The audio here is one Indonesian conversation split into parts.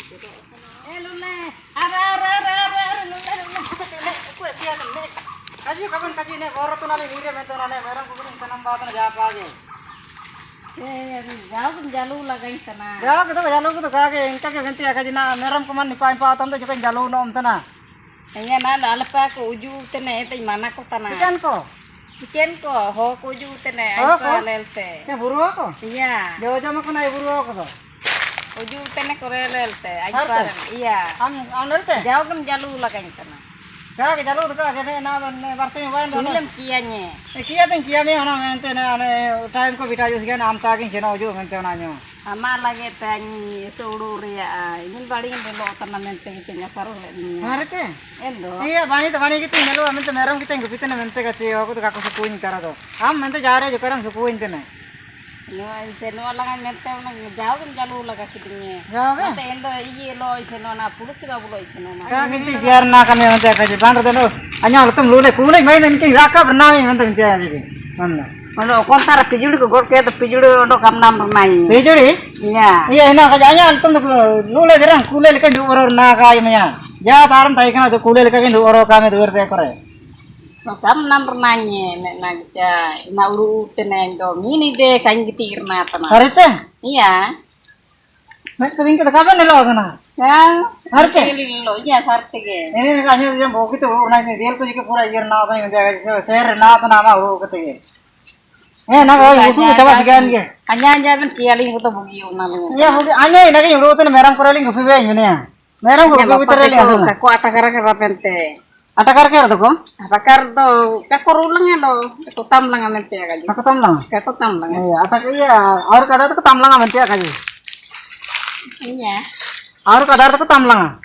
Lule, ara, lule, aku dia kan nek. Kaji kapan kaji nek baru tuh nali hire mentor nali barang kukuring tanam bawah japa aja. Jauh kan jalu lagi sana. Jauh kita jalu kita kage, ingka ke ganti kaji na meram kuman nipain pautan tuh juga jalu nom tanah. Iya na alpa ko uju tene te mana ko tanah. Ikan ko. Ikan ko ho ko uju tene Ho ko? alpa lelte. Ya buru ako. Iya. Jauh jauh aku naik buru ako tuh. Uju tene ko lelte. Arte? Iya. Am nerte. Jauh kan jalu lagi sana. Kage jalu tuh kage na barteng wain dong. Film kianya. Kia ting kia me hona mente na time ko bita jus gan am saking cheno jo mente na nyo. Ama lagi tani seluruh ya. Ini paling dulu tanam mente gitu saru le. Harke. Endo. Iya bani gitu melu amente meram kita ngupite na mente kace aku tuh kakak sukuin kara tuh. Am mente jare jo karang sukuin tene. No, seno lang mente unang jauh kan jalu laga kidnya. Jauh ke? Mente endo iya lo seno na pulus ba bulo seno na. Kage ti biar na kami mente kace bandar dulu. Anya lutum lule kulai main mente raka bernami mente mente jadi. Mana? Ono kontar pijuli ko gor ke pijuli ono kam nam mai. Pijuri? Iya. Iya ina kace anya lutum lule derang kulai lekan du oro na kai maya. Ya taram tai kana tuh kulai lekan du oro kami dur te kore. Kam nam nanya nek nagja na ulu tenen do mini de kan gitir na tana. Harite? Iya. Nek kering kita kapan nelo kana? Ya. Harte? Lo iya harte ge. Ini kanyo yang bau gitu, naik nih dia tuh juga pura ier nato yang jaga ser nato nama bau gitu ya. Nak itu coba digan ya. Anya ben kiali ko to bugi unang. Ya hobi anya ini kan yang tuh merang koreling gupi be ini ya. Merang gupi tereling atu. Ko atakara ka pente. Ata kar tuh kok? Atakar to ka korulang lo. Ko tamlang amente ka. Aku tamlang. Ka ko tamlang. Iya, ata iya, aur kadar tuh tamlang aman tiak aja. Iya. Aur kadar tuh tamlang.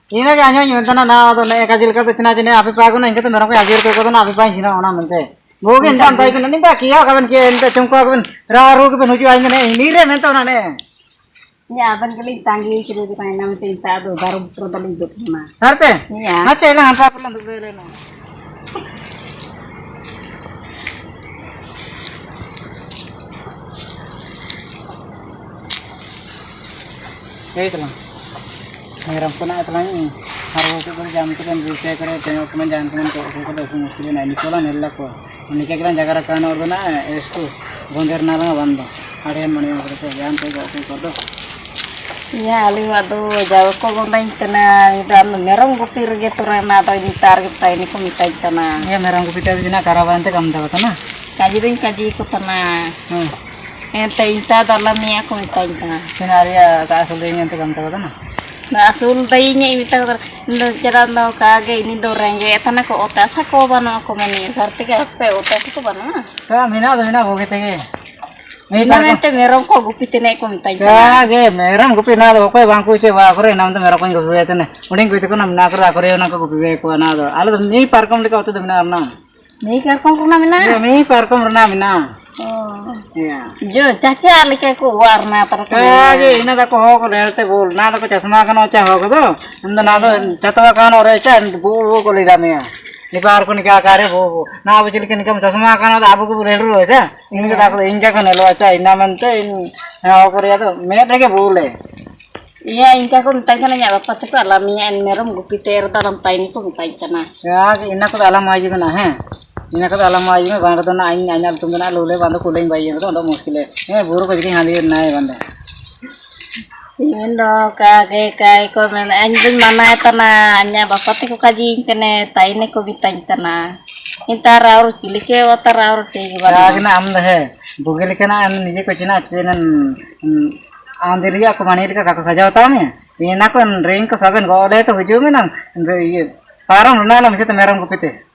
Ini kan anya nyuntana na tuh nek kajil ka tina jine api pagu na ingkata merang ko ajir ko tuh na api pa hina ona mente. Mungkin kan tai kan ninda kia kapan kia ente cungko kapan raru kapan huju aja nih ini re mente ona nih. Ya ban kali tanggi kiri di kana mente ta do baru produk itu na. Harte? Iya. Acha ilang apa pulang tuh bele na. Itu lah. Meram pun itu lah ini. Harus itu jam itu kan bisa kerja tengok teman jangan teman kok sudah semua sekali nah ini pola nelak kok. Ini kita jaga rekan orang na esku bonder nala bando. Harian mana yang kerja jangan tengok kok. Iya, lihat tuh jauh kok kontain tena itu merong kupir gitu rena atau ini tar kita ini komita tena. Ya merang kupita di sini karawan teh kamu tahu tanah. Kaji ikut tena. Ente insta dalam ya komita tena. Senaria tak asulnya teh kamu tahu tanah. Nah asul tainya ini tak jalan tau kage ini doreng ya tanah ko otas ko bano ako mani sarti ka pe otas ko bano. Kah mina boleh teh. Mina mente merong ko gupitin ay komita tena. Kage meram gupi na do koy bangku ce wa kore nam to meram ko gupi tene. Uning gupi ko nam na kore na ko gupi ko na do. Ala mi parkom le ko to mina na. Mi kar kong kuna mina. Ya mi parkom rena mina. Oh. Iya. Jo caca alike ko warna terus. Kage ina da ko ho ko lelte bol na ko chasma kan ocha ho ko do. Anda na do chatwa kan ore cha bu ko le dame. Ni par ko ni ka kare bo na bujil ke ni kam chasma kan da abu ko lelu ro cha. Ini da ko inja kan lo cha ina mante in ho ko ya do me ke bole. Iya, ingka ko minta kana nya bapak tu alaminya en merom gupiter dalam taini ko minta kana. Ya ina ko alam aja kan ha. Ina ko alam aja me bang to na anya tum na lule bando kuling bayi to ndo muskil e buru ko jiki handi na banda. Indo kage kai ko men anjing mana etana anya bapak ko kaji kene taini ko minta kana. Inta raur cilike wata raur te Ya kena am he. Bugil kana an nije ko china chenen andiriya ko manir ka kako sajawta me. Ina ko ring ko saben go le to huju me nang ye param na la mese te meram gupite.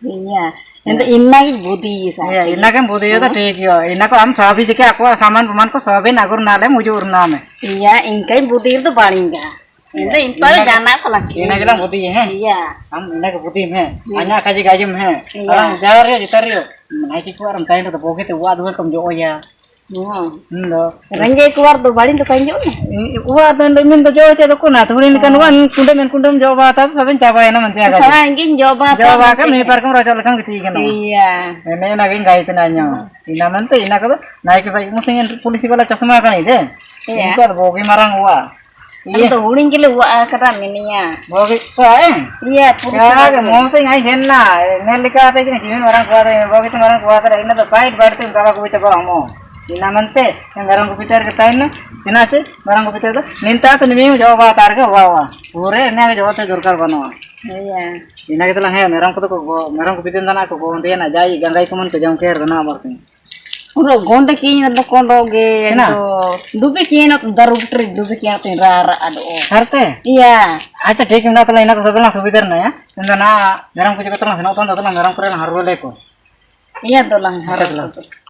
Iya, itu inna ki budi sa. Iya, ina kan budi ya ठीक yo. Ina ko am sabi jike aku saman paman ko sabe nagur nale mujur na me. Iya, ingkai budi itu paling ga. Itu impal jana ko lagi. Ina bilang budi he. Iya. Am ina ko budi me. Anya kaji gaji me. Alang jar yo jitar yo. Naiki ko aram tain to boge te wa du kam jo ya. Ndo. Ranjai keluar tuh paling tuh kanjo. Wa dan min to jo che to kuna thuri ni kan wan kundam jo ba ta saben chapa ena mantia ga. Sama angin joba. Jawa kan me par kam raja lekang giti kan. Iya. Ene na gin gai tenanya. Ina mante ina ko naik bai musing polisi wala chasma kan ide. Iya. Inkar bogi marang wa. Itu uling gila wa kata mininya. Bogi kae. Iya, purus. Ya, mau sih ngai henna. Nelika ate kini jimin orang kuat ini. Bogi tuh orang kuat ini tuh fight berarti kalau aku bicara kamu. Ina mante yang orang aku bicara kita ini, cina sih orang aku bicara tuh. Minta tuh nih jawab batar ke bawah. Pure ini aku jawab tuh durkar kono. Iya. Ina kita lah ya, merang aku tuh merang aku bicara tanah aku kau dia na jai ganggai kuman tuh jam care tanah berarti. Udah gonde kini tuh kondo ge. Dubi kini tuh daru trik dubi kini tuh rara aduh. Harte. Iya. Acha ठीक है ना तो लाइन को सब ना सुविधा ना है इंदा ना गरम कुछ करना है ना तो ना गरम करे ना हर वाले को Iya tuh lah harus.